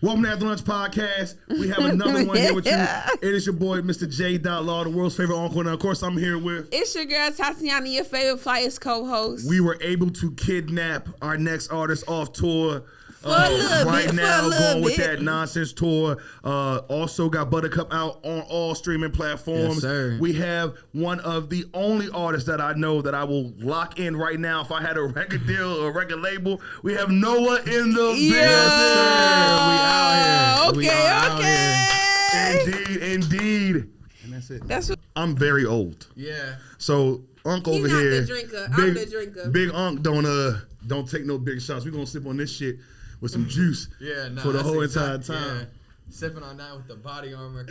Welcome to After Lunch Podcast. We have another one here with you. It is your boy, Mr. J.Law, the world's favorite uncle. And of course, I'm here with... It's your girl, Tatiana, your favorite Flyers co-host. We were able to kidnap our next artist off tour. Right now, going with that nonsense tour. Also got Buttercup out on all streaming platforms. Yes, sir. We have one of the only artists that I know that I will lock in right now if I had a record deal or a record label. We have Noahh in the building. Yes, sir. We out here. Indeed. And that's it. That's what I'm very old. Yeah. So Unc He's over not here. the drinker. I'm the drinker. Big Unc don't take no big shots. We're gonna sip on this shit with some juice for the whole entire time. Yeah. Sipping on that with the body armor.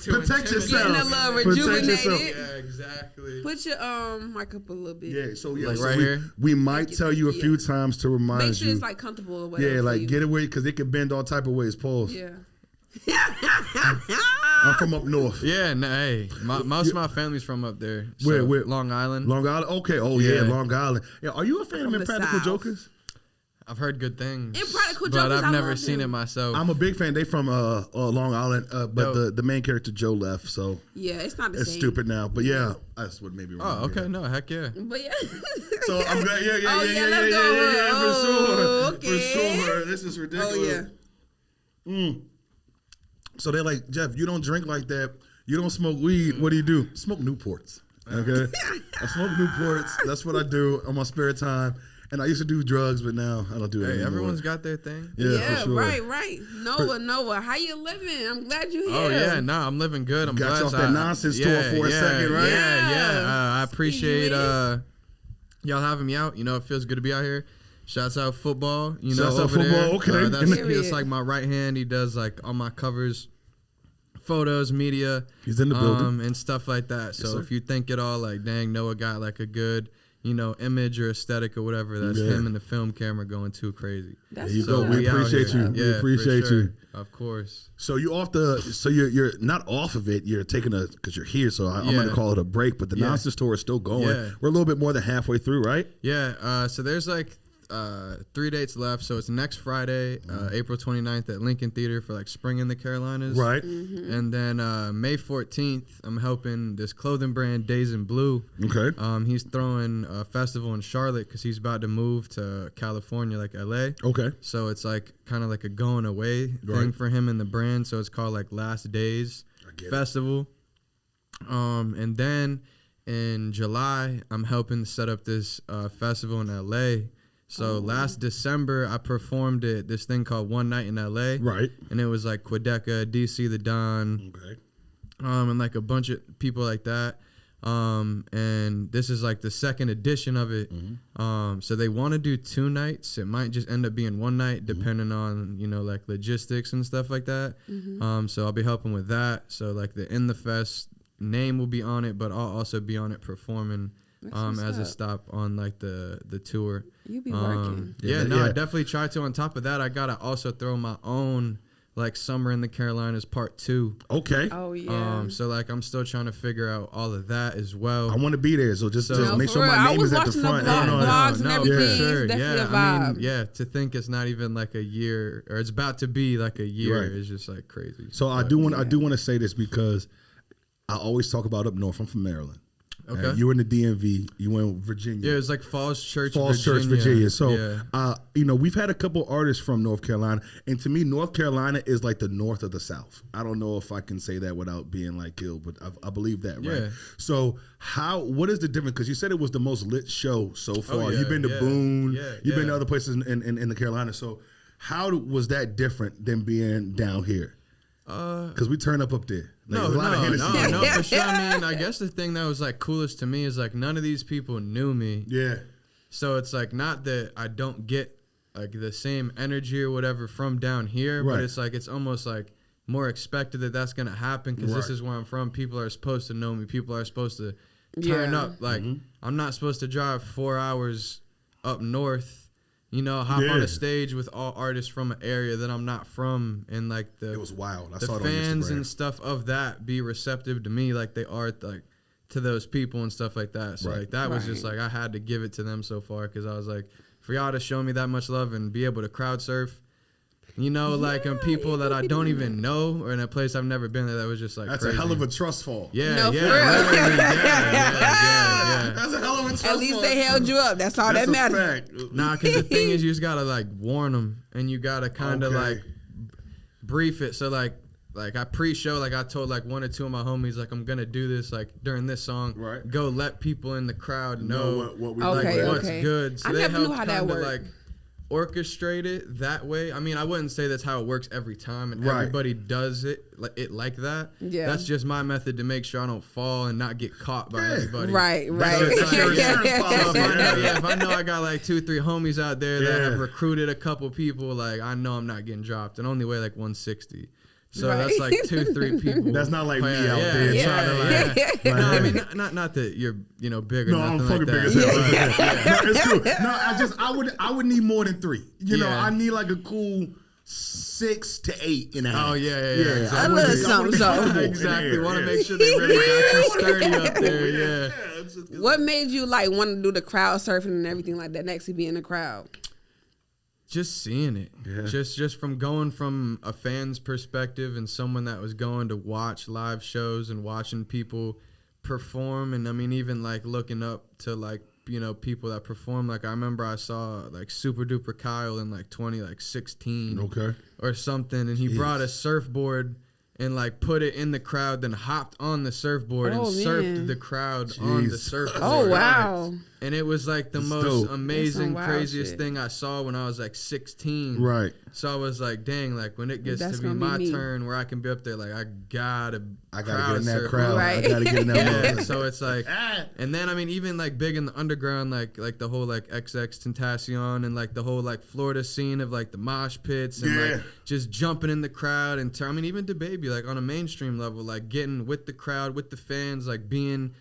Protect yourself. Getting a little rejuvenated. Yeah, exactly. Put your mic up a little bit. Yeah, so yeah, Like so right here? we might tell you a few times to remind Make sure you. it's like comfortable or whatever. Yeah, like for you. get away because it can bend all type of ways. Pause. Yeah. I'm from up north. Yeah, no, hey, most of my family's from up there. Where? Long Island. Long Island. Okay. Oh yeah, Yeah. Long Island. Yeah. Are you a fan From of the Impractical South. Jokers? I've heard good things. Impractical but Jokers, I've I never love seen him. it myself. I'm a big fan. They from Long Island, but Dope. the main character Joe left, so Yeah, it's not the it's same. stupid now. But yeah, that's what made me. Oh, okay, no, heck yeah. But yeah. So I'm glad. Yeah, Oh, yeah, let's go. for sure, Okay. for sure. This is ridiculous. Oh yeah. So they're like, Jeff, you don't drink like that. You don't smoke weed. What do you do? Smoke Newports. Okay, I smoke Newports. That's what I do on my spare time. And I used to do drugs, but now I don't do it Hey, anymore. everyone's got their thing. Yeah, for sure. right. Noahh, how you living? I'm glad you're here. Oh yeah, no, I'm living good. I'm Got you blessed. off that nonsense tour for a second, right? Yeah. I appreciate you y'all having me out. You know, it feels good to be out here. Shouts out football. You know, Shouts out over there. football, okay. That's Period. like my right hand. He does like all my covers, photos, media. He's in the building. And stuff like that. So sir. if you think at all like, dang, Noahh got like a good, image or aesthetic or whatever, that's him and the film camera going too crazy. That's There you so go. We out appreciate here. you. We Yeah, appreciate for sure. you. Of course. So you're not off of it. You're taking because you're here. So I'm going to call it a break. But the nonsense tour is still going. Yeah. We're a little bit more than halfway through, right? Yeah. So there's like 3 dates left. So it's next Friday, April 29th at Lincoln Theater for like Spring in the Carolinas. Right. And then May 14th, I'm helping this clothing brand Days in Blue. Okay. He's throwing a festival in Charlotte because he's about to move to California, like LA. Okay. So it's like kind of like a going away thing Right. for him and the brand. So it's called like Last Days Festival. And then in July, I'm helping set up this festival in LA. So last December, I performed at this thing called One Night in LA. Right. And it was like Quedeca, DC the Don, Okay. and like a bunch of people like that. And this is like the second edition of it. So they want to do 2 nights. It might just end up being 1 night depending on, like logistics and stuff like that. So I'll be helping with that. So like the In the Fest name will be on it, but I'll also be on it performing as a stop on like the tour. You be working. I definitely try to. On top of that, I gotta also throw my own like Summer in the Carolinas Part 2. Okay. Oh yeah. So like I'm still trying to figure out all of that as well. I want to be there. So just make for sure real. my I name was is at the watching the front. vlogs and everything. For sure. It's definitely Yeah, a vibe. I mean, to think it's not even like a year, or it's about to be like a year, Right. is just like crazy. So I do want to say this because I always talk about up north. I'm from Maryland. Okay. You were in the DMV. You went to Virginia. Yeah, it was like Falls Church, Virginia. So, yeah. We've had a couple artists from North Carolina, and to me, North Carolina is like the north of the South. I don't know if I can say that without being like killed, but I believe that, right? Yeah. So, what is the difference? Because you said it was the most lit show so far. yeah, You've been to Boone. You've been to yeah. other places in the Carolinas. So, how was that different than being down here? Because we turn up there. Like, No, a lot of Hennessy. no, for sure. I mean, I guess the thing that was like coolest to me is like none of these people knew me. Yeah. So it's like not that I don't get like the same energy or whatever from down here, Right. but it's like it's almost like more expected that that's gonna happen because this Right. is where I'm from. People are supposed to know me. People are supposed to turn up. Like I'm not supposed to drive 4 hours up north. Hop on a stage with all artists from an area that I'm not from, and like It was wild. I the saw it on fans Instagram. and stuff of that be receptive to me like they are like to those people and stuff like that. So Right. like that was just like I had to give it to them so far because I was like, for y'all to show me that much love and be able to crowd surf, You know, like and people that I don't even know, or in a place I've never been there that was just like That's crazy. a hell of a trust fall. Yeah, No, yeah, for real. literally, yeah. That's a hell of a trust At least fall. they held you up. That's all That's that matters. a fact. Nah, because the thing is, you just gotta like warn them, and you gotta kind of Okay. like brief it. So like I pre-show, like I told like one or two of my homies, like I'm gonna do this like during this song. Right. Go let people in the crowd know what we Okay, like, what's okay. good. So I they never knew help how that kind of worked. like orchestrate it that way. I mean, I wouldn't say that's how it works every time, and Right. everybody does it like that. Yeah. That's just my method to make sure I don't fall and not get caught by everybody. Right, So right. it's like, insurance policy. so if I know I got like 2-3 homies out there that Yeah. have recruited a couple people, like I know I'm not getting dropped, and only weigh like 160. So Right. that's like 2-3 people. That's not like me Yeah, out yeah, there yeah, trying to like. yeah. like, No, I hey. mean not that you're big or No, nothing I'm fucking like big that. as hell. No, it's cool. No, I would need more than 3. You know, Yeah. I need like a cool 6 to 8 and a half. Oh yeah. A Exactly. little something, so. Exactly. Want to make sure they really got you sturdy up there. Yeah. What made you like want to do the crowd surfing and everything like that? Next to be in the crowd. Just seeing it. Yeah. Just from going from a fan's perspective and someone that was going to watch live shows and watching people perform, and I mean even like looking up to like people that perform. Like I remember I saw like Super Duper Kyle in like 2016 Okay. or something, and he brought a surfboard and like put it in the crowd, then hopped on the surfboard and Oh, surfed man. the crowd on the Jeez. surfboard. Oh wow. And it was like the That's most dope. amazing, That's some wild craziest shit. thing I saw when I was like 16. Right. So I was like, dang, like when it gets That's to be gonna be my me. turn where I can be up there, like I gotta get in that surf. crowd. Right. I gotta get in that Yeah, motherfucker. so it's like, and then I mean, even like big in the underground, like the whole like XX Tentacion and like the whole like Florida scene of like the mosh pits and Yeah. like just jumping in the crowd and I mean, even DaBaby, like on a mainstream level, like getting with the crowd, with the fans, like being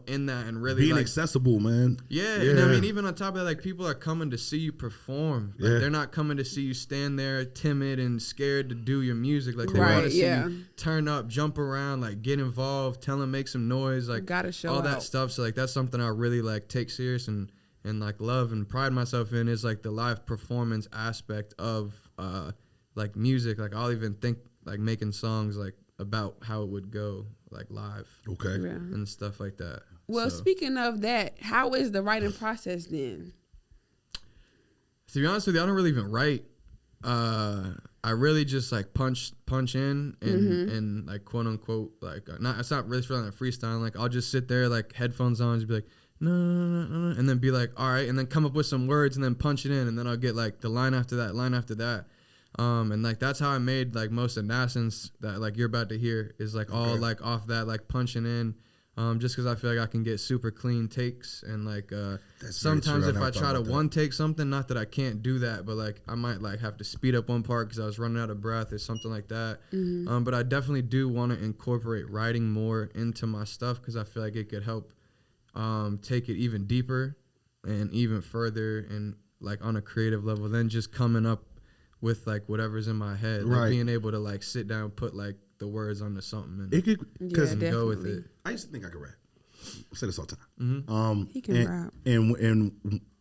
in that and really Being like accessible, man. yeah, and I mean, even on top of that, like people are coming to see you perform. Like Yeah. they're not coming to see you stand there timid and scared to do your music. Like they Right, want to see yeah. you turn up, jump around, like get involved, tell them make some noise, like Gotta show all that out. stuff. So like that's something I really like take serious and like love and pride myself in is like the live performance aspect of like music. Like I'll even think like making songs like about how it would go like live Okay. Yeah. and stuff like that. Well, So- speaking of that, how is the writing process then? To be honest with you, I don't really even write. I really just like punch in and like quote unquote like it's not really feeling like freestyle. Like I'll just sit there like headphones on, just be like no, and then be like all right, and then come up with some words and then punch it in, and then I'll get like the line after that. And like that's how I made like most of Nascence that like you're about to hear is like all like off that like punching in. Just because I feel like I can get super clean takes and like sometimes true. I if never I thought try to about that. one take something, not that I can't do that, but like I might like have to speed up one part because I was running out of breath or something like that. But I definitely do want to incorporate writing more into my stuff because I feel like it could help take it even deeper and even further and like on a creative level than just coming up with like whatever's in my head. Like Right. being able to like sit down, put like the words onto something and, It could because and go with it. I used to think I could rap. I say this all the time. He can and, rap. And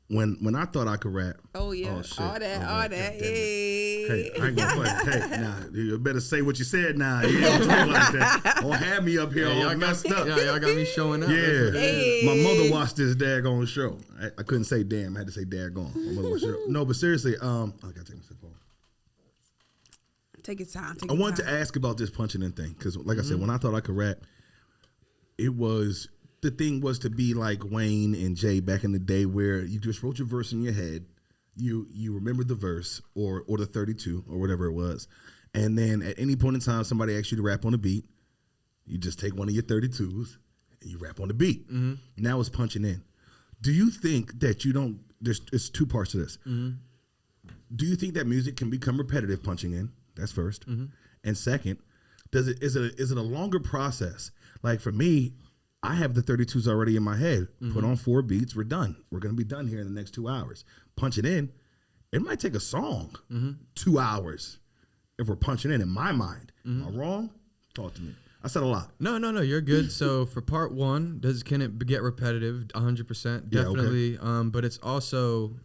when I thought I could rap, Oh yeah, shit. all that. God damn it. Hey. Hey, I ain't gonna play. Hey, nah, you better say what you said now. You don't do it like that. Don't have me up here all messed up. Yeah, y'all got me showing up. Yeah. Hey. My mother watched this daggone show. I couldn't say damn. I had to say daggone. My mother watched the show. No, but seriously, I gotta take my sip off. Take your time. I wanted to ask about this punching in thing because, like I said, when I thought I could rap, the thing was to be like Wayne and Jay back in the day, where you just wrote your verse in your head, you remembered the verse or the 32 or whatever it was, and then at any point in time somebody asks you to rap on a beat, you just take one of your 32s and you rap on the beat. Now it's punching in. Do you think that you don't? It's 2 parts to this. Do you think that music can become repetitive punching in? That's first. And second, is it a longer process? Like for me, I have the 32s already in my head. Put on 4 beats, we're done. We're gonna be done here in the next 2 hours. Punch it in. It might take a song 2 hours if we're punching in my mind. Am I wrong? Talk to me. I said a lot. No, you're good. So for part one, can it get repetitive? 100%, definitely. But it's also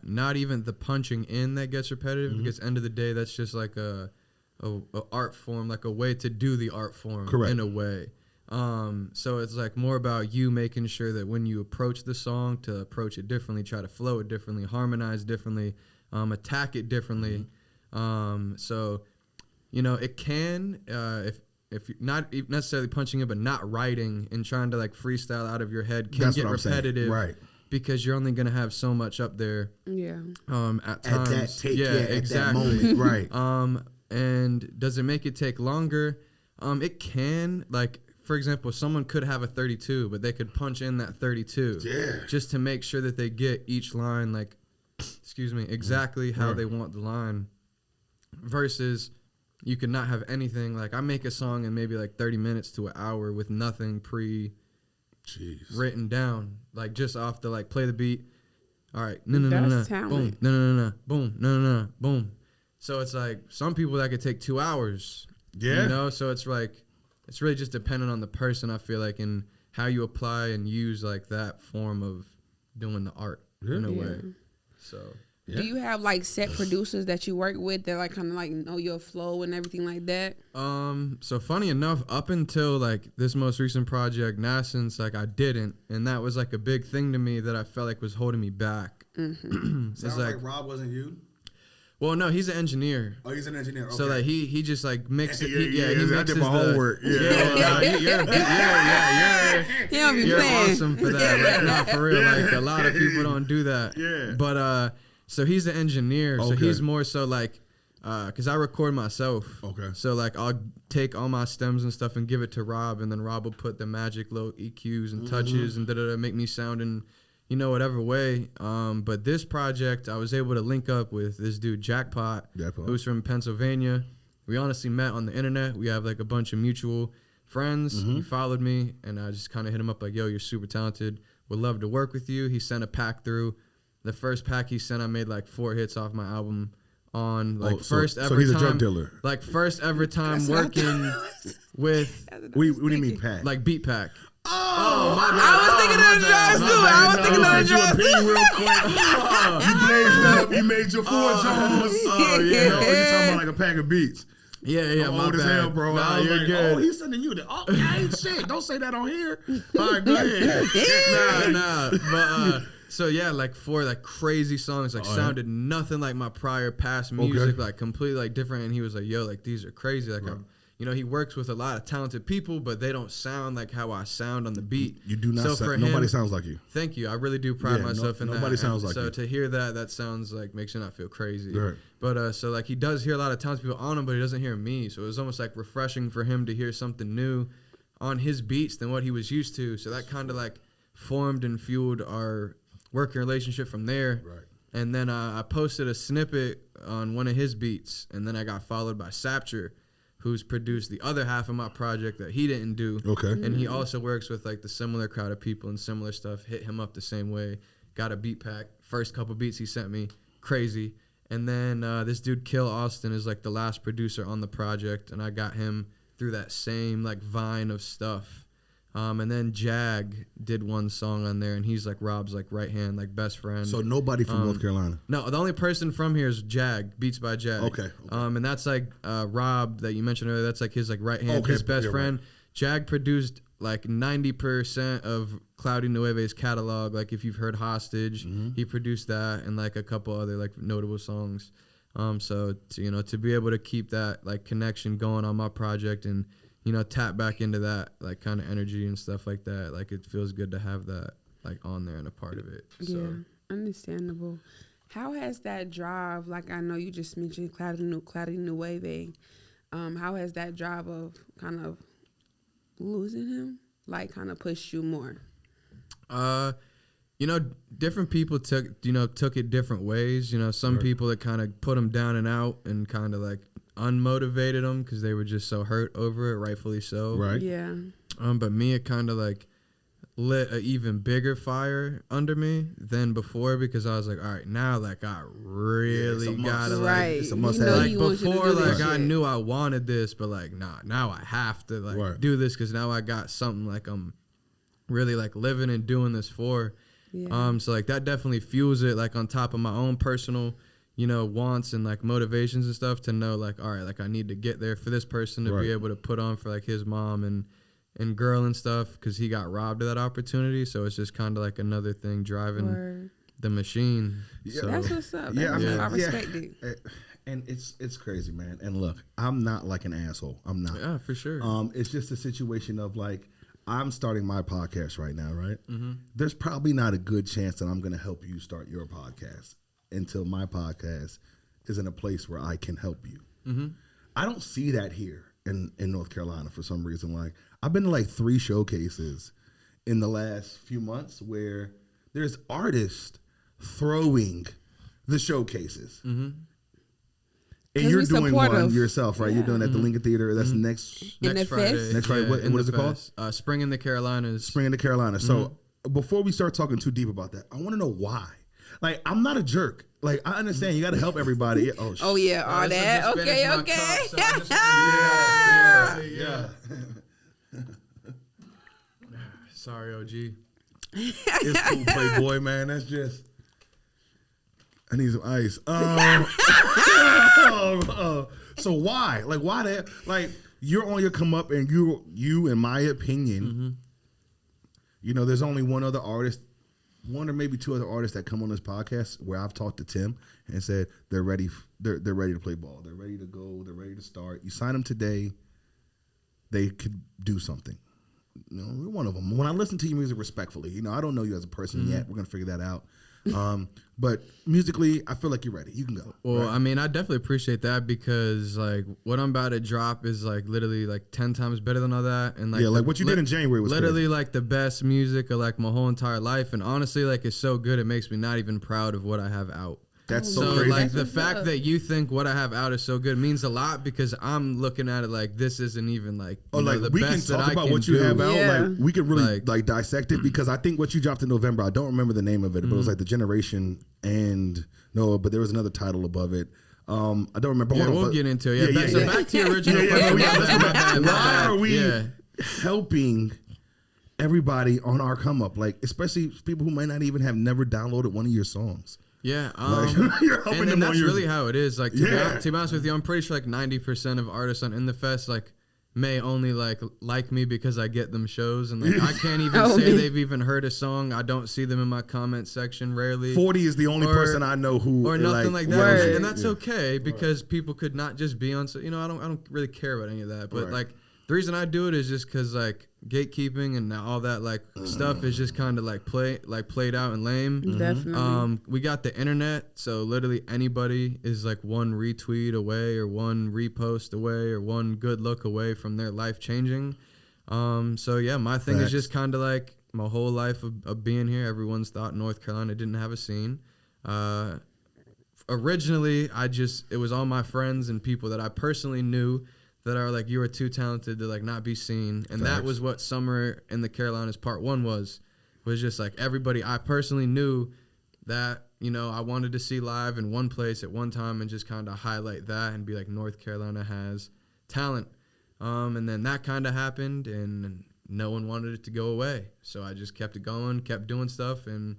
not even the punching in that gets repetitive. Because end of the day, that's just like a art form, like a way to do the art form. Correct. In a way. So it's like more about you making sure that when you approach the song, to approach it differently, try to flow it differently, harmonize differently, attack it differently. So, it can, if you're not necessarily punching it, but not writing and trying to like freestyle out of your head can get repetitive, right? Because you're only gonna have so much up there. Yeah. At times. At that take, exactly. at that moment, right? And does it make it take longer? It can. Like, for example, someone could have a 32, but they could punch in that 32, just to make sure that they get each line like, exactly how they want the line. Versus, you could not have anything. Like, I make a song in maybe like 30 minutes to an hour with nothing written down. Like, just off the, like, play the beat. All right. No. Boom. No. Boom. No. Boom. So it's like, some people that could take 2 hours. Yeah. So it's like, it's really just dependent on the person, I feel like, and how you apply and use, like, that form of doing the art in a way. So... Yeah. Do you have like set producers that you work with that like kind of like know your flow and everything like that? So funny enough, up until like this most recent project, Nascence, like I didn't, and that was like a big thing to me that I felt like was holding me back. Sounds like Rob wasn't you. Well, no, he's an engineer. Oh, he's an engineer. Okay. So like he just like mixed it. He mixes I did my homework. You're awesome for that. Like, not for real. Like a lot of people don't do that. Yeah. But so he's an engineer. So he's more so like, because I record myself. Okay. So like I'll take all my stems and stuff and give it to Rob, and then Rob will put the magic low EQs and touches and make me sound in, whatever way. But this project, I was able to link up with this dude Jackpot, who's from Pennsylvania. We honestly met on the internet. We have like a bunch of mutual friends. He followed me, and I just kind of hit him up like, yo, you're super talented. Would love to work with you. He sent a pack through. The first pack he sent, I made like 4 hits off my album on like first ever time. So he's a drug dealer. Like first ever time working with. What do you mean pack? Like beat pack. Oh, my bad. I was thinking of the drugs too. I was thinking of the drugs too. You made your 4 jobs. Oh yeah. You talking about like a pack of beats. Yeah, my bad. As hell, bro. No, you're good. Oh, he's sending you the. Oh, I ain't shit. Don't say that on here. All right, go ahead. Nah. But so yeah, like 4 like crazy songs, like sounded nothing like my prior past music, like completely like different. And he was like, "Yo, like these are crazy." Like he works with a lot of talented people, but they don't sound like how I sound on the beat. You do not. Nobody sounds like you. Thank you. I really do pride myself in that. Nobody sounds like you. So to hear that sounds like makes you not feel crazy. Right. But so like he does hear a lot of talented people on him, but he doesn't hear me. So it was almost like refreshing for him to hear something new on his beats than what he was used to. So that kind of like formed and fueled our working relationship from there. Right. And then I posted a snippet on one of his beats, and then I got followed by Sapture, who's produced the other half of my project that he didn't do. Okay. And he also works with like the similar crowd of people and similar stuff. Hit him up the same way. Got a beat pack. First couple beats he sent me, crazy. And then this dude Kill Austin is like the last producer on the project, and I got him through that same like vine of stuff. And then Jag did one song on there, and he's like Rob's like right hand, like best friend. So nobody from North Carolina. No, the only person from here is Jag, Beats by Jag. Okay. And that's like Rob that you mentioned earlier. That's like his like right hand, his best friend. Right. Jag produced like 90% of Cloudy Nueve's catalog. Like if you've heard Hostage, he produced that, and like a couple other like notable songs. So to be able to keep that like connection going on my project and tap back into that like kind of energy and stuff like that. Like it feels good to have that like on there and a part of it. So. Yeah, understandable. How has that drive? Like I know you just mentioned Cloudy Nueve. How has that drive of kind of losing him like kind of pushed you more? Different people took it different ways. Some people that kind of put him down and out and kind of like unmotivated them because they were just so hurt over it, rightfully so. Right. Yeah. But me, it kind of like lit an even bigger fire under me than before, because I was like, all right, now like I really gotta right. it's a must You know have. like you want you to before do this like I shit. knew I wanted this, but like nah, now I have to like do this, because now I got something like I'm really like living and doing this for. So like that definitely fuels it, like on top of my own personal, you know, wants and like motivations and stuff, to know like, all right, like I need to get there for this person to be able to put on for like his mom and girl and stuff, because he got robbed of that opportunity. So it's just kind of like another thing driving the machine. Yeah, so that's what's up. I respect it. And it's crazy, man. And look, I'm not like an asshole. I'm not. Yeah, for sure. It's just a situation of like, I'm starting my podcast right now, right? Mm-hmm. There's probably not a good chance that I'm going to help you start your podcast until my podcast is in a place where I can help you. Mm-hmm. I don't see that here in North Carolina for some reason. Like, I've been to like 3 showcases in the last few months where there's artists throwing the showcases. Mm-hmm. And you're doing one yourself, right? Yeah. You're doing at the Lincoln Theater. That's next Friday. Next Friday. What is it called? Spring in the Carolinas. Spring in the Carolinas. So before we start talking too deep about that, I want to know why. Like, I'm not a jerk. Like, I understand you got to help everybody. Oh yeah, all that. Okay. Yeah. Sorry, OG. It's cool, Playboy, man. That's just. I need some ice. So why? Like, why that? Like, you're on your come up, and you, in my opinion, you know, there's only one other artist, one or maybe 2 other artists that come on this podcast where I've talked to Tim and said they're ready. They're ready to play ball. They're ready to go. They're ready to start. You sign them today, they could do something. You know, you're one of them. When I listen to your music respectfully, you know, I don't know you as a person yet. We're gonna figure that out. But musically, I feel like you're ready. You can go. Well, right? I mean, I definitely appreciate that, because like what I'm about to drop is like literally like 10 times better than all that. And like, like what you did in January was literally crazy. like the best music of like my whole entire life. And honestly, like it's so good, it makes me not even proud of what I have out. That's so crazy. Like the fact that you think what I have out is so good means a lot, because I'm looking at it like this isn't even like the we best can talk that about I can what you do. have out. Yeah. Like we can really like dissect it, because I think what you dropped in November, I don't remember the name of it, but it was like The Generation and Noahh, but there was another title above it. I don't remember. Yeah, we'll get into it. So back to your original question. Why are we helping everybody on our come up? Like, especially people who might not even have never downloaded one of your songs. Yeah, you're helping and them that's on really how it is. Like to be honest with you, I'm pretty sure like 90% of artists on In The Fest like may only like me because I get them shows, and like I can't even say they've even heard a song. I don't see them in my comment section rarely. 40 is the only person I know who or nothing like that, Word. and that's okay, because people could not just be on. So you know, I don't really care about any of that, but like. The reason I do it is just because like gatekeeping and all that like stuff is just kind of like played out and lame. Definitely. We got the internet, so literally anybody is like one retweet away or one repost away or one good look away from their life changing. So yeah, my thing is just kind of like my whole life of being here. Everyone's thought North Carolina didn't have a scene. Originally, it was all my friends and people that I personally knew that are like, you are too talented to like not be seen. And that was what Summer in the Carolinas Part 1 was just like everybody I personally knew that, you know, I wanted to see live in one place at one time, and just kind of highlight that and be like, North Carolina has talent. And then that kind of happened, and no one wanted it to go away. So I just kept it going, kept doing stuff, and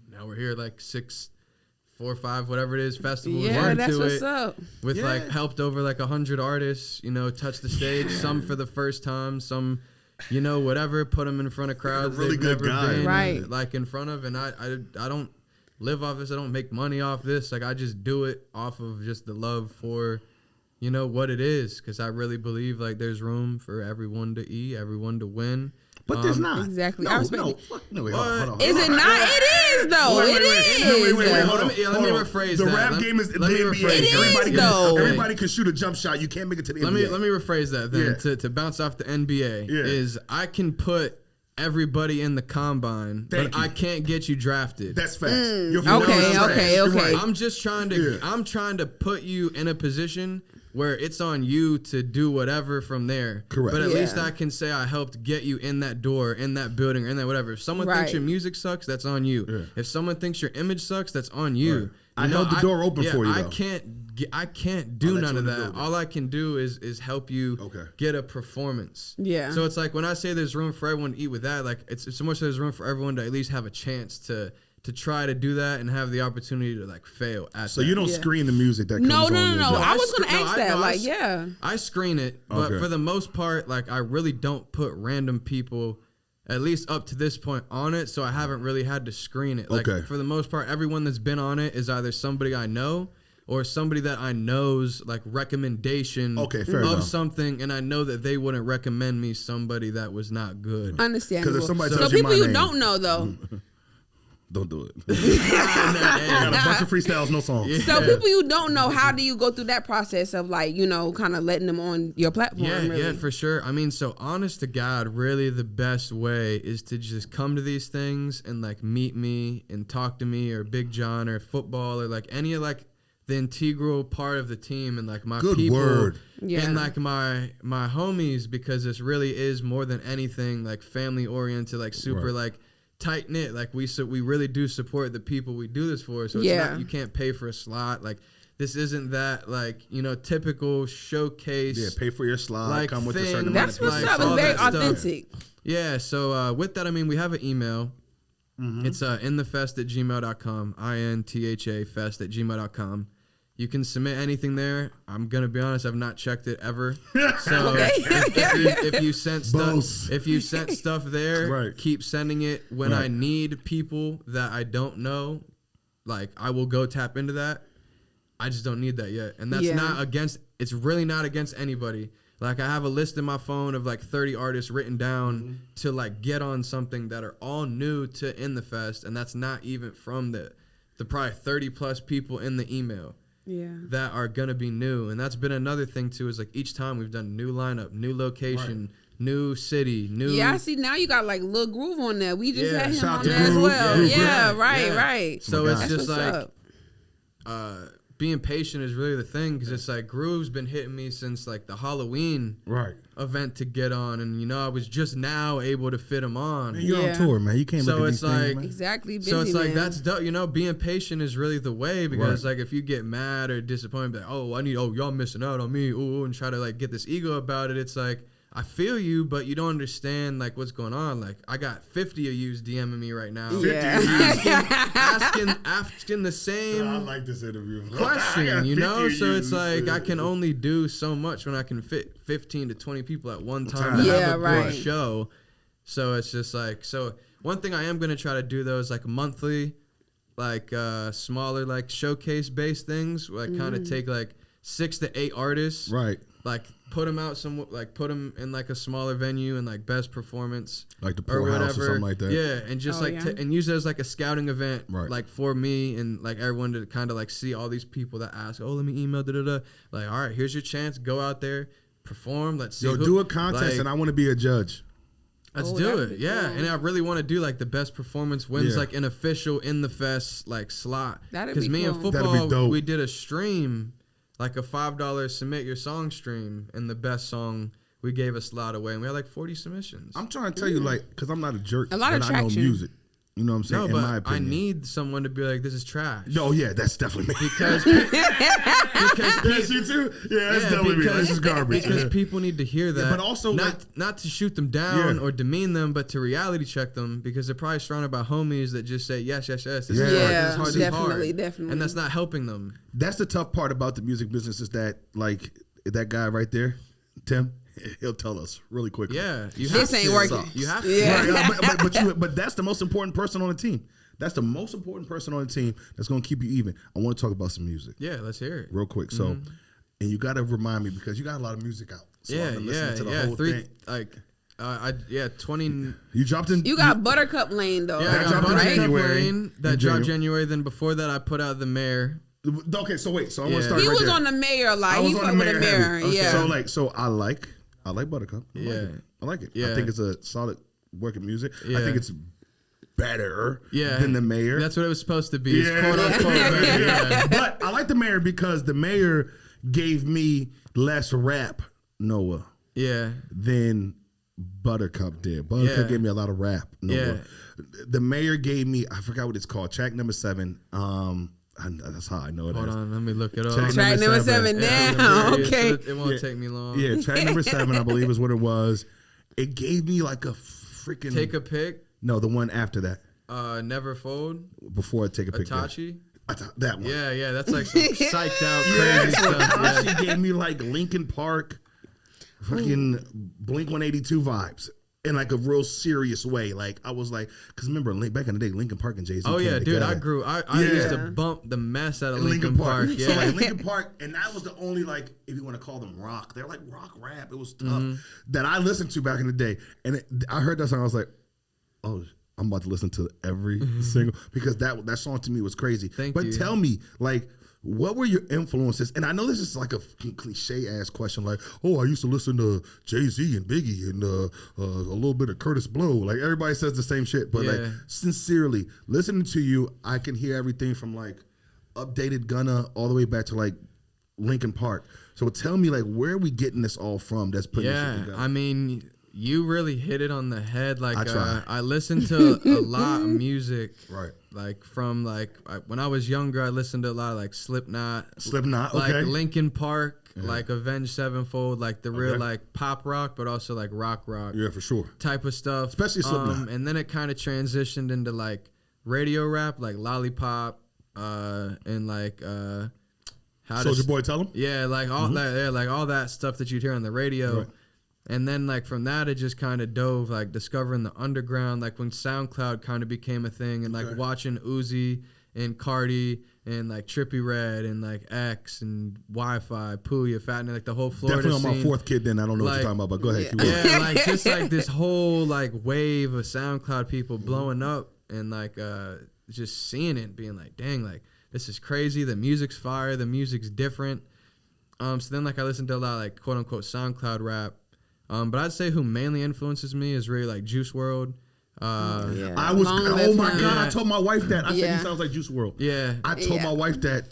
now we're here like 4 or 5, whatever it is, festivals. Yeah, that's what's up. With like helped over like 100 artists, you know, touch the stage. Some for the first time, some, you know, whatever. Put them in front of crowds really they've never been like in front of. And I don't live off this. I don't make money off this. Like I just do it off of just the love for, you know, what it is. Because I really believe like there's room for everyone to eat, everyone to win. But there's not. Exactly. No, wait, hold on. Is it not? It is, though. It is. Wait, hold on. Let me rephrase that. The rap game is the NBA. Everybody can shoot a jump shot. You can't make it to the NBA. Let me rephrase that then to bounce off the NBA is I can put everybody in the combine, but I can't get you drafted. That's facts. Okay. I'm just trying to I'm trying to put you in a position where it's on you to do whatever from there. Correct. But at Yeah. least I can say I helped get you in that door, in that building, or in that whatever. If someone thinks Right. your music sucks, that's on you. Yeah. If someone thinks your image sucks, that's on you. Right. I held the door open for you, I though. can't do I'll let none you of do that. it. All I can do is help you Okay. get a performance. Yeah. So it's like when I say there's room for everyone to eat with that, like it's so much there's room for everyone to at least have a chance to try to do that and have the opportunity to like fail at So that. you don't Yeah. screen the music that comes No. on your job. I was gonna ask that. I Yeah. I screen it, but Okay. for the most part, like I really don't put random people, at least up to this point, on it. So I haven't really had to screen it. Like Okay. for the most part, everyone that's been on it is either somebody I know or somebody that I know's like recommendation Okay, fair of enough. something, and I know that they wouldn't recommend me somebody that was not good. Understandable. 'Cause if somebody So tells you people my you name- don't know though. Don't do it. Got a bunch of freestyles, no songs. So people you don't know, how do you go through that process of like, kind of letting them on your platform? Yeah, really? yeah, for sure. I mean, so honest to God, really the best way is to just come to these things and like meet me and talk to me or Big John or football or like any of like the integral part of the team and like my Good people word. Yeah. and like my homies, because this really is more than anything like family oriented, like super Right. like tight knit. Like we really do support the people we do this for. So it's Yeah. not, you can't pay for a slot. Like this isn't that like, typical showcase. Yeah, pay for your slide, Like come with a thing. certain amount That's of what's people. up. It's all very that stuff. authentic. Yeah, so with that, I mean, we have an email. It's inthefest@gmail.com, INTHA fest@gmail.com. You can submit anything there. I'm gonna be honest, I've not checked it ever. So Okay. if you sent Both. stuff there, Right. keep sending it. When I Right. need people that I don't know, like I will go tap into that. I just don't need that yet, and that's Yeah. not against. It's really not against anybody. Like I have a list in my phone of like 30 artists written down to like get on something that are all new to In the Fest, and that's not even from the probably 30 plus people in the email Yeah. that are gonna be new. And that's been another thing too, is like each time we've done new lineup, new location, new city, new. Yeah, I see now you got like Lil Groove on there. We just Yeah, had him shout out on to there as Groove. well. Groove, Yeah, yeah, right, yeah. right. So my it's God. just That's like what's up. being patient is really the thing, because it's like Groove's been hitting me since like the Halloween Right. event to get on, and I was just now able to fit him on. Man, you're Yeah. on tour, man. You can't So look at it's these things, like- man. Exactly. Busy, So it's like man. that's dope. Being patient is really the way, because Right. like if you get mad or disappointed, like y'all missing out on me, and try to like get this ego about it, it's like I feel you, but you don't understand like what's going on. Like I got 50 of yous DMing me right now, Yeah. asking the same I like this interview. question, I got 50 So it's views. like I can only do so much when I can fit 15 to 20 people at one time to Yeah, have a right. good show. So it's just like, so one thing I am going to try to do though is like monthly, like smaller like showcase based things, like kind of take like 6 to 8 artists, Right. like put them out put them in like a smaller venue and like best performance Like the or poorhouse whatever, or something like that. Yeah, and just Oh, like yeah. and use it as like a scouting event, Right. like for me and like everyone to kind of like see all these people that ask, oh, let me email, like, all right, here's your chance, go out there, perform, let's see. Yo, do a contest, like, and I want to be a judge. let's Oh, do that'd it, be yeah. cool. And I really want to do like the best performance wins Yeah. like an official In the Fest like slot. That'd Because be me and cool. That'd be football, dope. we did a stream, like a $5 submit your song stream, and the best song we gave a slot away, and we had like 40 submissions. I'm trying to tell you, like, because I'm not a jerk. A lot of and I know traction. music. You know what I'm saying? No, in my but I opinion. need someone to be like, this is trash. No, yeah, that's definitely me. Because That's you too? Yeah, that's definitely me. This is garbage. Because people need to hear that. but also, not to shoot them down Yeah. or demean them, but to reality check them, because they're probably surrounded by homies that just say yes, yes, yes. This Yeah. is hard. This Yeah, is hard. This is hard. definitely. And that's not helping them. That's the tough part about the music business is that, like, that guy right there, Tim, he'll tell us really quickly. Yeah, you This have ain't to. working. You have to. Yeah. Right, but that's the most important person on the team. That's the most important person on the team that's going to keep you even. I want to talk about some music Yeah, let's hear it. real quick. So, and you got to remind me because you got a lot of music out. So I've been listening to the whole thing. 20. You dropped in. You got Buttercup Lane though. Yeah, That I got dropped in Buttercup January. Lane. That In dropped January. January. Then before that, I put out The Mayor. Okay, so wait. So I want Yeah. to start He right was there. on the mayor a lot. I He was on fucked the with the mayor mayor. heavy. Yeah. So I like Buttercup. I like Yeah. it. I like it. I Yeah. think it's a solid work of music. I Yeah. think it's better Yeah. than the mayor. That's what it was supposed to be. It's Yeah. quote unquote better. Yeah. But I like the mayor because the mayor gave me less rap, Noah, Yeah. than Buttercup did. Buttercup gave me a lot of rap, Noah. The Mayor gave me, I forgot what it's called, track number 7. That's how I know it. Hold on, let me look it up. Track number 7 now. Okay. It won't take me long. Yeah, track number 7, I believe, is what it was. It gave me like a freaking. Take a pic. No, the one after that. Never fold. Before Take a Pic. Tatii. That one. Yeah, that's like some psyched out crazy stuff. She gave me like Linkin Park, fucking Blink 182 vibes. In like a real serious way. Like I was like, because remember back in the day, Linkin Park and Jay-Z. Oh yeah, dude, together. I used to bump the mess out of Linkin Park. Yeah. So like Linkin Park, and that was the only like, if you want to call them rock, they're like rock rap. It was tough that I listened to back in the day. And I heard that song, I was like, oh, I'm about to listen to every single, because that song to me was crazy. Thank you. But tell me, like, what were your influences? And I know this is like a cliche ass question, like, oh, I used to listen to Jay-Z and Biggie and a little bit of Curtis Blow. Like everybody says the same shit, but like sincerely, listening to you, I can hear everything from like updated Gunna all the way back to like Linkin Park. So tell me, like, where are we getting this all from? That's putting this shit together? I mean, you really hit it on the head. Like I listened to a lot of music. Right. Like from when I was younger, I listened to a lot of like Slipknot, okay. Like Linkin Park, like Avenged Sevenfold, like the real like pop rock, but also like rock. Yeah, for sure. Type of stuff. Especially Slipknot. And then it kind of transitioned into like radio rap, like Lollipop, and like Soulja Boy, Tell 'Em. Yeah, like all that, like all that stuff that you'd hear on the radio. Right. And then, like, from that, it just kind of dove, like, discovering the underground, like, when SoundCloud kind of became a thing, and, like, watching Uzi and Cardi and, like, Trippie Redd and, like, X and Wi-Fi, Puya, Fatney, like, the whole Florida Definitely on scene. my 4th kid then. I don't know what you're talking about, but go ahead. Yeah, like, just, like, this whole, like, wave of SoundCloud people blowing up and, like, just seeing it, being like, dang, like, this is crazy. The music's fire. The music's different. So then, like, I listened to a lot of, like, quote-unquote SoundCloud rap. But I'd say who mainly influences me is really like Juice WRLD. I was, oh my God, I told my wife that. I said he sounds like Juice WRLD. Yeah. I told my wife that.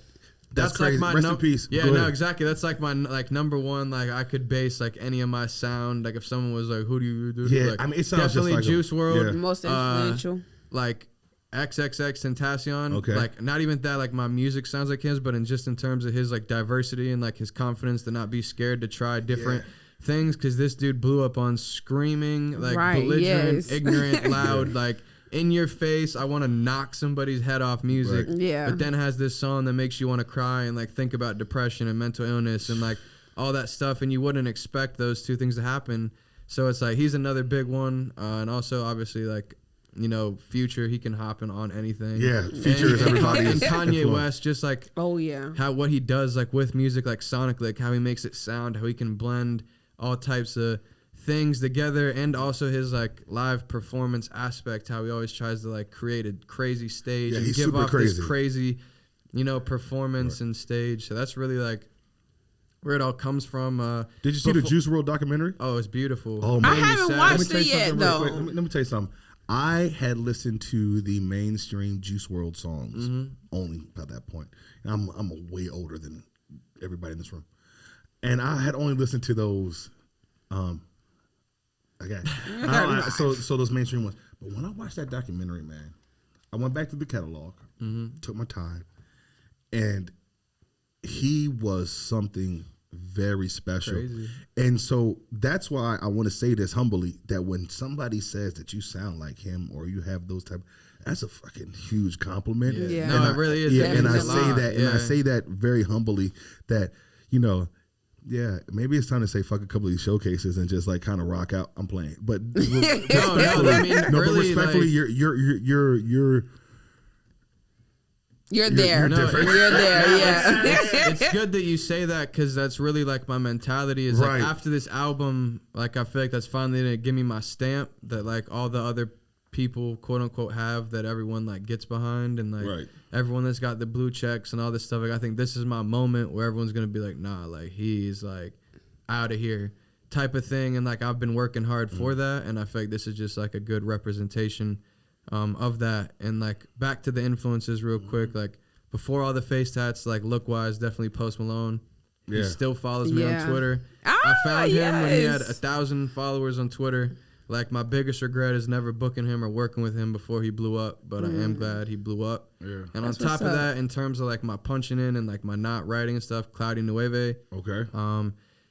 That's like crazy. my Rest in peace. Yeah, no, exactly. That's like my like number one. Like I could base like any of my sound. Like if someone was like, "Who do you do?" Yeah, like, I mean, it sounds definitely just like Juice WRLD. Yeah. Most influential. Like XXXTentacion. Okay. Like not even that. Like my music sounds like his, but in just in terms of his like diversity and like his confidence to not be scared to try different. Things, because this dude blew up on screaming, like belligerent, ignorant, loud, like in your face. I want to knock somebody's head off music. Right. Yeah. But then has this song that makes you want to cry and like think about depression and mental illness and like all that stuff. And you wouldn't expect those two things to happen. So it's like he's another big one, and also obviously like. You know, Future, he can hop in on anything. Yeah, Future is everybody. And Kanye West, just like how what he does like with music, like sonically, like how he makes it sound, how he can blend all types of things together, and also his like live performance aspect, how he always tries to like create a crazy stage and give off this crazy, you know, performance and stage. So that's really like where it all comes from. Did you see the Juice WRLD documentary? Oh, it's beautiful. Oh, man. I haven't watched it yet, though. Let me tell you something. I had listened to the mainstream Juice WRLD songs only by that point. And I'm way older than everybody in this room. And I had only listened to those so those mainstream ones. But when I watched that documentary, man, I went back to the catalog, took my time, and he was something very special. Crazy. And so that's why I want to say this humbly, that when somebody says that you sound like him or you have those type, that's a fucking huge compliment. Yeah. No, it really is. Yeah, and I say that, and I say that very humbly, that, you know, yeah, maybe it's time to say fuck a couple of these showcases and just like kind of rock out. I'm playing, but really, but respectfully, like, You're there. You're there. Yeah. It's good that you say that, because that's really like my mentality is like after this album, like I feel like that's finally gonna give me my stamp that like all the other people quote unquote have, that everyone like gets behind, and like everyone that's got the blue checks and all this stuff. Like I think this is my moment where everyone's gonna be like, nah, like he's like out of here type of thing. And like I've been working hard for that, and I feel like this is just like a good representation of that. And like back to the influences real quick, like before all the face tats, like look wise, definitely Post Malone. Yeah. He still follows me on Twitter. Ah, I found him when he had yes. 1,000 followers on Twitter. Like, my biggest regret is never booking him or working with him before he blew up, but I am glad he blew up. Yeah. And That's on top what's of up. that, in terms of like my punching in and like my not writing and stuff, Cloudy Nueve, Okay.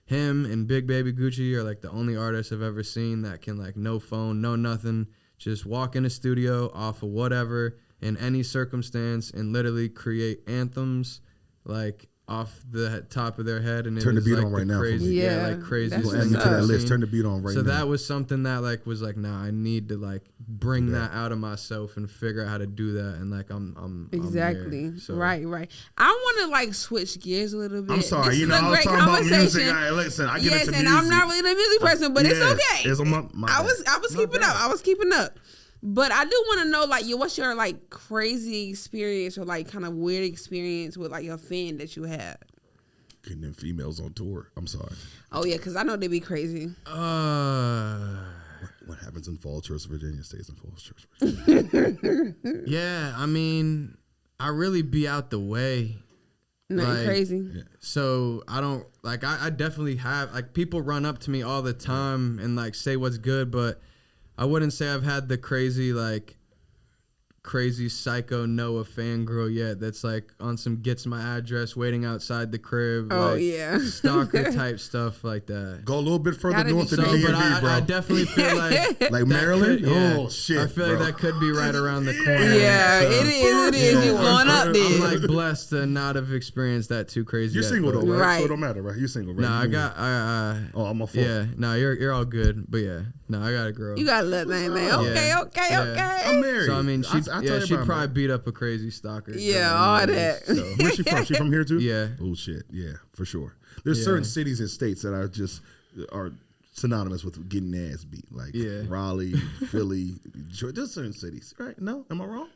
him and Big Baby Gucci are like the only artists I've ever seen that can like no phone, no nothing, just walk in the studio off of whatever in any circumstance and literally create anthems like off the top of their head, and Turn it the was beat like on right now for me. crazy, Yeah, like crazy. that's We'll add what's me to that up. list. Turn the beat on right So now. that was something that like was like, nah, I need to like bring that out of myself and figure out how to do that, and like I'm Exactly. there. So, Right. I want to like switch gears a little bit. I'm sorry. This You is know, a I was great talking about music. conversation. Listen, I get Yes, into and music. I'm not really a music person, but it's Yeah, okay. it's on my I bad. was My keeping bad. up. I was keeping up. But I do want to know, like, what's your like crazy experience or like kind of weird experience with like a fan that you had? Getting them females on tour. I'm sorry. Oh yeah, because I know they be crazy. What happens in Falls Church, Virginia, stays in Falls Church, Virginia. yeah, I mean, I really be out the way. Nothing Like, crazy. Yeah. So I don't like. I definitely have like people run up to me all the time and like say what's good, but I wouldn't say I've had the crazy psycho Noah fangirl yet. That's like on some gets my address, waiting outside the crib. Oh, like, yeah. stalker type stuff like that. Go a little bit further Gotta be north than So, the but DMV, bro. I definitely feel like Like that Maryland? could- yeah. Oh, shit, I feel bro. like that could be right around the corner. Yeah, So- it is. You going up I'm there? like blessed to not have experienced that too crazy. You're yet, single, but- though, right? Right. So it don't matter, right? You're single, right? No, I You- got. Oh, I'm a fool. Yeah, no, you're all good, but yeah, no, I got a girl. You got a little thing there. Yeah. Okay. Yeah. I'm married. So I mean, I tell you she'd about probably it. beat up a crazy stalker. Yeah, girl all anyways, that. So. Where's she from? She from here, too? Yeah. Oh, shit. Yeah, for sure. There's Yeah. certain cities and states that are synonymous with getting their ass beat. Like Yeah. Raleigh, Philly, Detroit. There's certain cities, right? No? Am I wrong?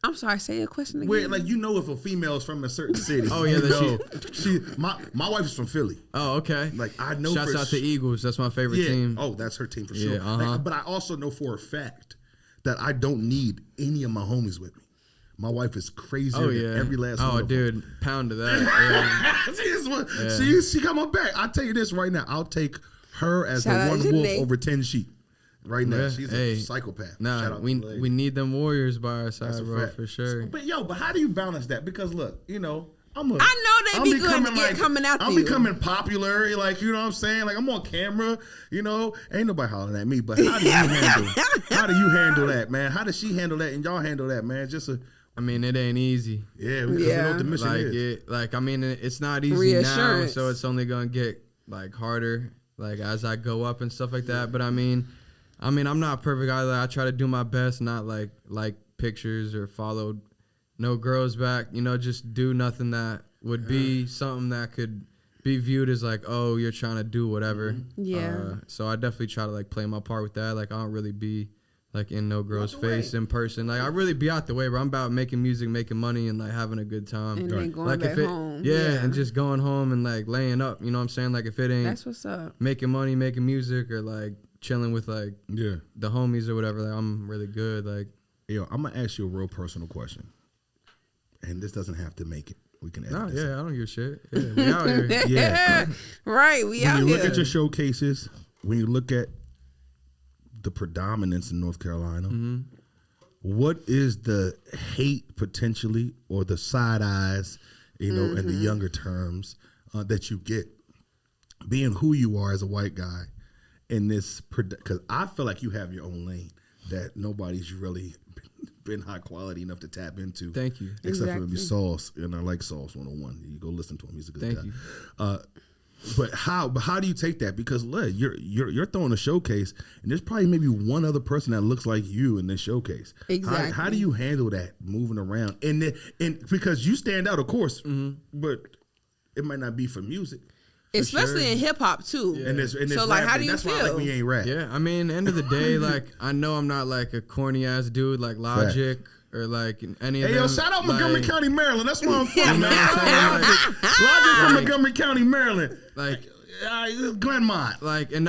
I'm sorry. Say your question again. Where, like, you know if a female is from a certain city. Oh, yeah, you that know. My wife is from Philly. Oh, okay. Like, I know Shouts for out to Eagles. That's my favorite Yeah. team. Oh, that's her team for sure. Yeah, uh-huh. Like, but I also know for a fact that I don't need any of my homies with me. My wife is crazier Oh than yeah. every last one Oh of them. dude, pound to that. Yeah. See, this one, she got my back. I'll tell you this right now. I'll take her as Shout the out one to wolf Janae. over 10 sheep. Right now. Yeah. She's Hey. a psychopath. Shout Nah, out we to the lady. we need them warriors by our That's side, a bro, fact. for sure. But how do you balance that? Because look, you know, I know they be good to get coming after I'm you. becoming popular, like, you know what I'm saying? Like, I'm on camera, you know, ain't nobody hollering at me, but how do you handle that, man? How does she handle that and y'all handle that, man? I mean, it ain't easy. Yeah, because we know what the mission Like is. I mean, it's not easy now, Reassurance. so it's only gonna get like harder, like as I go up and stuff like that. But I mean, I'm not perfect either. I try to do my best, not like pictures or follow no girls back. You know, just do nothing that would be something that could be viewed as like, oh, you're trying to do whatever. Yeah. So I definitely try to like play my part with that. Like I don't really be like in no girl's face in person. Like I really be out the way, bro. I'm about making music, making money, and like having a good time. And then going like back if home. and just going home and like laying up. You know what I'm saying? Like if it ain't That's what's up. making money, making music, or like chilling with like Yeah. the homies or whatever, like I'm really good. Like Yo, I'm going to ask you a real personal question. And this doesn't have to make it. We can edit this out. I don't give a shit. Yeah, we out here. Yeah. Right. We out When you here. look at your showcases, when you look at the predominance in North Carolina, what is the hate potentially or the side eyes, you know, in the younger terms that you get being who you are as a white guy in this? Because I feel like you have your own lane that nobody's really been high quality enough to tap into. Thank you. Except for maybe Exactly. Sauce, and I like Sauce 101. You go listen to him; he's a good Thank guy. you. But how do you take that? Because look, you're throwing a showcase, and there's probably maybe one other person that looks like you in this showcase. Exactly. How do you handle that moving around? And because you stand out, of course, but it might not be for music. Especially sure. in hip hop too. Yeah. And this So, like, rap how thing. do you That's why I like feel? when you ain't rap. Yeah, I mean, end of the day, like I know I'm not like a corny ass dude like Logic or like any of Hey, them. yo, shout out Montgomery like, County, Maryland. That's where I'm from, You know man. what I'm saying? Logic from Like- Montgomery County, Maryland. Like Glenmont. Like, and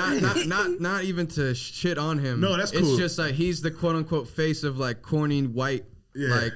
not even to shit on him. No, that's cool. It's just like he's the quote unquote face of like corny white Yeah. like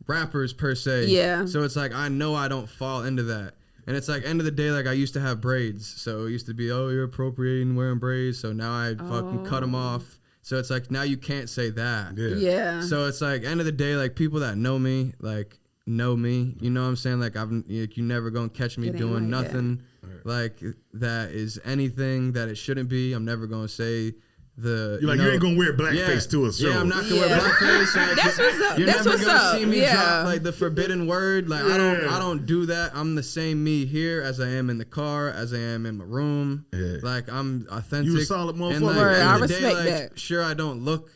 rappers per se. Yeah. So it's like I know I don't fall into that. And it's like end of the day, like I used to have braids, so it used to be, oh, you're appropriating wearing braids. So now I fucking cut them off. So it's like now you can't say that. Yeah. So it's like end of the day, like people that know me, like know me. You know what I'm saying? Like you never gonna catch me doing like nothing like that is anything that it shouldn't be. I'm never gonna say. You ain't gonna wear blackface to a show. Yeah, I'm not gonna wear blackface. Like, that's what's up. You're That's never what's gonna up. see me drop like the forbidden word. Like I don't do that. I'm the same me here as I am in the car, as I am in my room. Yeah. Like I'm authentic. You a solid motherfucker. And like, I respect that. Sure, I don't look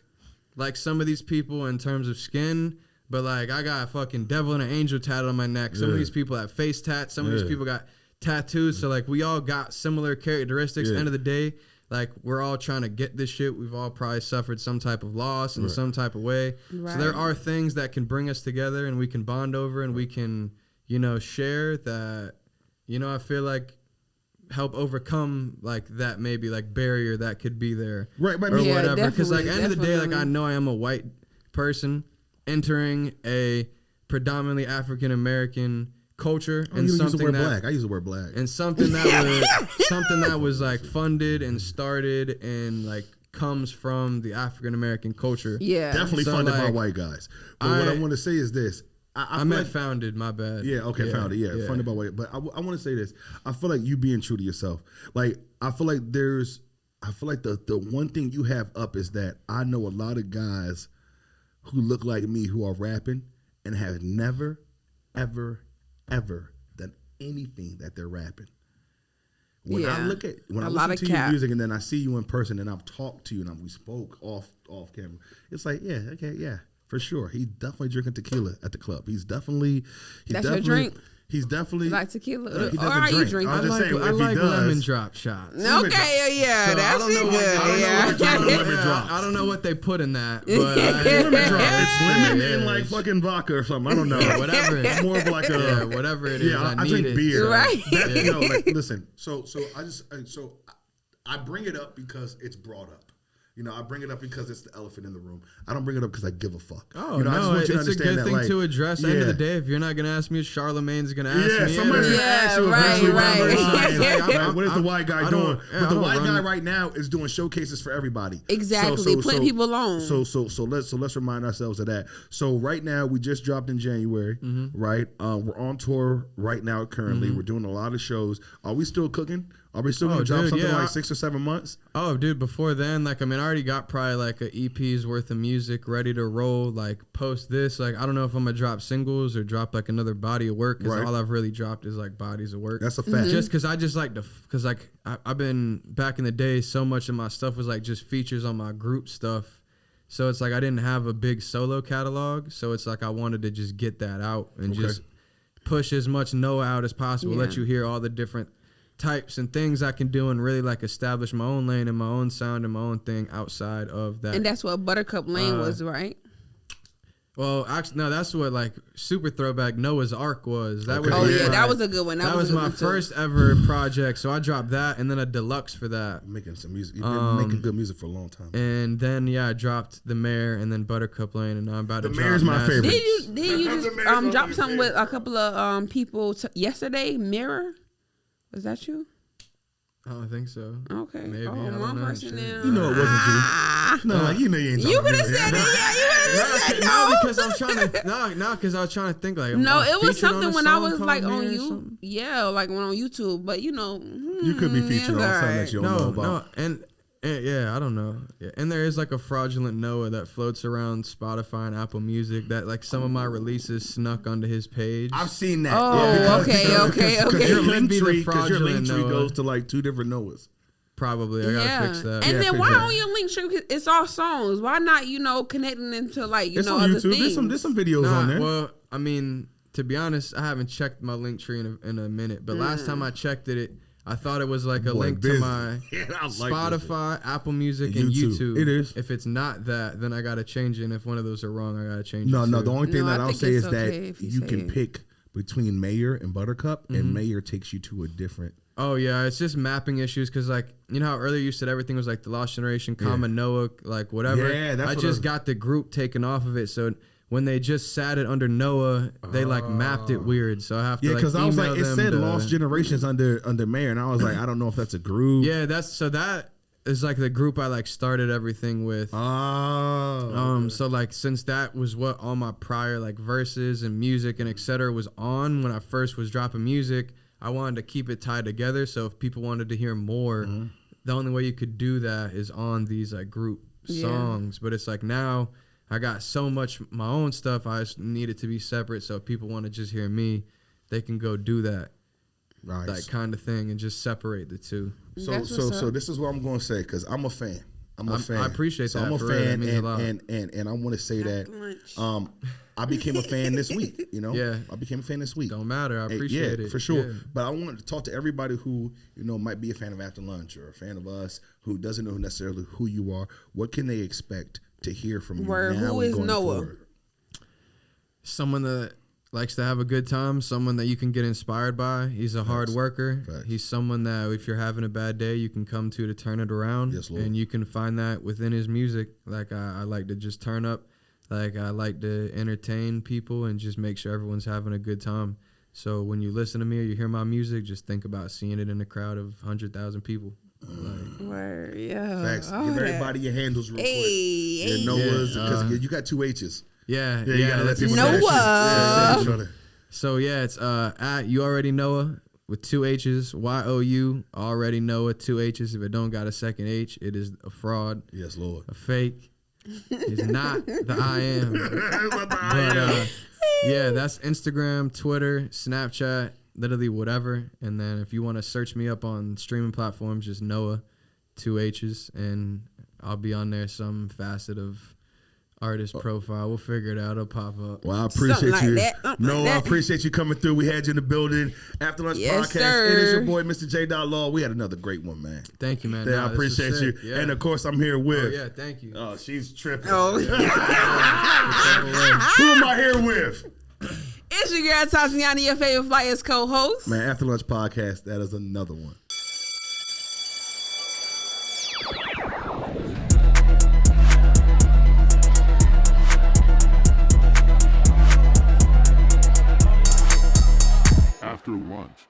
like some of these people in terms of skin, but like I got a fucking devil and an angel tatted on my neck. Some of these people have face tats. Some of these people got tattoos. So like we all got similar characteristics. End of the day. Like, we're all trying to get this shit. We've all probably suffered some type of loss in some type of way. Right. So there are things that can bring us together and we can bond over and we can, share that, I feel like help overcome, like, that maybe, like, barrier that could be there. Right. Or whatever. Because, like, end of the day, like, I know I am a white person entering a predominantly African-American culture and something black. I used to wear black. And something that was like funded and started and like comes from the African American culture. Yeah, definitely funded by white guys. But what I want to say is this: I meant founded. My bad. Yeah. Okay. Founded. Yeah. Funded by white. But I want to say this: I feel like you being true to yourself. Like I feel like the one thing you have up is that I know a lot of guys who look like me who are rapping and have never, ever done anything that they're rapping. When I listen to your music and then I see you in person and I've talked to you and we spoke off camera, it's like, for sure. He's definitely drinking tequila at the club. That's your drink? He's definitely like tequila. Or are you drinking? I like lemon drop shots. Okay, yeah, so that's good. I don't know what they put in that, but lemon drop. It's lemon and like fucking vodka or something. I don't know. Whatever. It's more of like whatever it is. Yeah, I drink beer. Right. Listen. So I bring it up because it's brought up. I bring it up because it's the elephant in the room. I don't bring it up because I give a fuck. Oh, I just want you to understand it's a good thing to address. End of the day, if you're not going to ask me, Charlemagne's going to ask me. Somebody's going to ask you eventually. Right. What is the white guy doing? But the white guy right now is doing showcases for everybody. Exactly. Putting people on. So let's remind ourselves of that. So right now, we just dropped in January, right? We're on tour right now currently. We're doing a lot of shows. Are we still cooking? Are we still going to drop something like 6 or 7 months? Oh, dude, before then, I already got probably like an EP's worth of music ready to roll, like post this. Like, I don't know if I'm going to drop singles or drop like another body of work because all I've really dropped is like bodies of work. That's a fact. Just because I just like because like I've been back in the day, so much of my stuff was like just features on my group stuff. So it's like I didn't have a big solo catalog. So it's like I wanted to just get that out and just push as much Noahh out as possible, let you hear all the different types and things I can do and really like establish my own lane and my own sound and my own thing outside of that. And that's what Buttercup Lane was, right? Well, actually, no, that's what like super throwback Noah's Ark was. That was that was a good one. That was my first ever project. So I dropped that and then a deluxe for that. Making some music. You've been making good music for a long time. And then I dropped The Mayor and then Buttercup Lane and now I'm about to drop The Mayor's my favorite. Did you just drop something with a couple of people yesterday? Mirror? Was that you? I don't think so. Okay. Maybe. One person now. You know it wasn't you. No, you ain't. You could have said it. Yeah, you would have said no. No, because I'm trying to. Because I was trying to think like. No, it was something when I was like on you. Yeah, like when on YouTube. But you could be featured on something that you don't know about. No, and I don't know. Yeah. And there is like a fraudulent Noahh that floats around Spotify and Apple Music that like some of my releases snuck onto his page. I've seen that. Oh, okay. Because your link tree goes to like 2 different Noahs. Probably. I gotta fix that. And then why on your link tree? It's all songs. Why not, connecting into like, it's on other YouTube. Things? There's some videos on there. Well, I mean, to be honest, I haven't checked my link tree in a minute. But last time I checked it, I thought it was like a link to my Spotify, Apple Music, and YouTube. It is. If it's not that, then I got to change it. And if one of those are wrong, I got to change it. No, the only thing that I'll say is that you can pick between Mayor and Buttercup, and Mayor takes you to a different. Oh, yeah. It's just mapping issues because, like, you know how earlier you said everything was like the Lost Generation, Common Noahh, like whatever? Yeah, that's I just got the group taken off of it. So when they just sat it under Noahh, they like mapped it weird. So I have to Yeah, because I was like, it said them Lost Generations under Mayor, and I was like, I don't know if that's a group. Yeah, that is like the group I like started everything with. Oh. So like since that was what all my prior like verses and music and etc. was on when I first was dropping music, I wanted to keep it tied together. So if people wanted to hear more, the only way you could do that is on these like group songs. But it's like now I got so much my own stuff, I just need it to be separate. So if people want to just hear me, they can go do that. Nice. That kind of thing and just separate the two. So this is what I'm going to say, because I'm a fan. I'm a fan. I appreciate that. I'm a for real. It fan, means a lot. and I want to say that I became a fan this week. You know, Yeah. I became a fan this week. Don't matter. I appreciate it. for sure. Yeah. But I wanted to talk to everybody who might be a fan of After Lunch or a fan of us, who doesn't know necessarily who you are. What can they expect to hear from you now? Who is going Noahh? forward? Someone that likes to have a good time, someone that you can get inspired by. He's a hard worker. Facts. He's someone that if you're having a bad day, you can come to turn it around. Yes, Lord. And you can find that within his music. Like I like to just turn up. Like I like to entertain people and just make sure everyone's having a good time. So when you listen to me or you hear my music, just think about seeing it in a crowd of 100,000 people. Word, yeah. Facts. All Give that. everybody your handles real quick. Hey, Yeah, Noahh's, because you got 2 H's. Yeah. Yeah, you gotta let people Noahh. know that shit. Yeah. So yeah, it's at You Already Noahh with 2 H's, YOU already Noahh, 2 H's. If it don't got a second H, it is a fraud, Yes, Lord. a fake. It's not the I am. But yeah, that's Instagram, Twitter, Snapchat, literally whatever. And then if you want to search me up on streaming platforms, just Noahh, 2 H's, and I'll be on there some facet of artist profile. We'll figure it out. It'll pop up. Well, I appreciate Something you. like that. No, I appreciate you coming through. We had you in the building. After Lunch Yes, Podcast. sir. It is your boy, Mr.j.Law. We had another great one, man. Thank you, man. Yeah, Nah, I this was appreciate you. sick. Yeah. And of course, I'm here with. Oh, yeah, thank you. Oh, she's tripping. Oh. Who am I here with? It's your girl Tatiana, your favorite Flyers co-host. Man, After Lunch Podcast. That is another one. After lunch.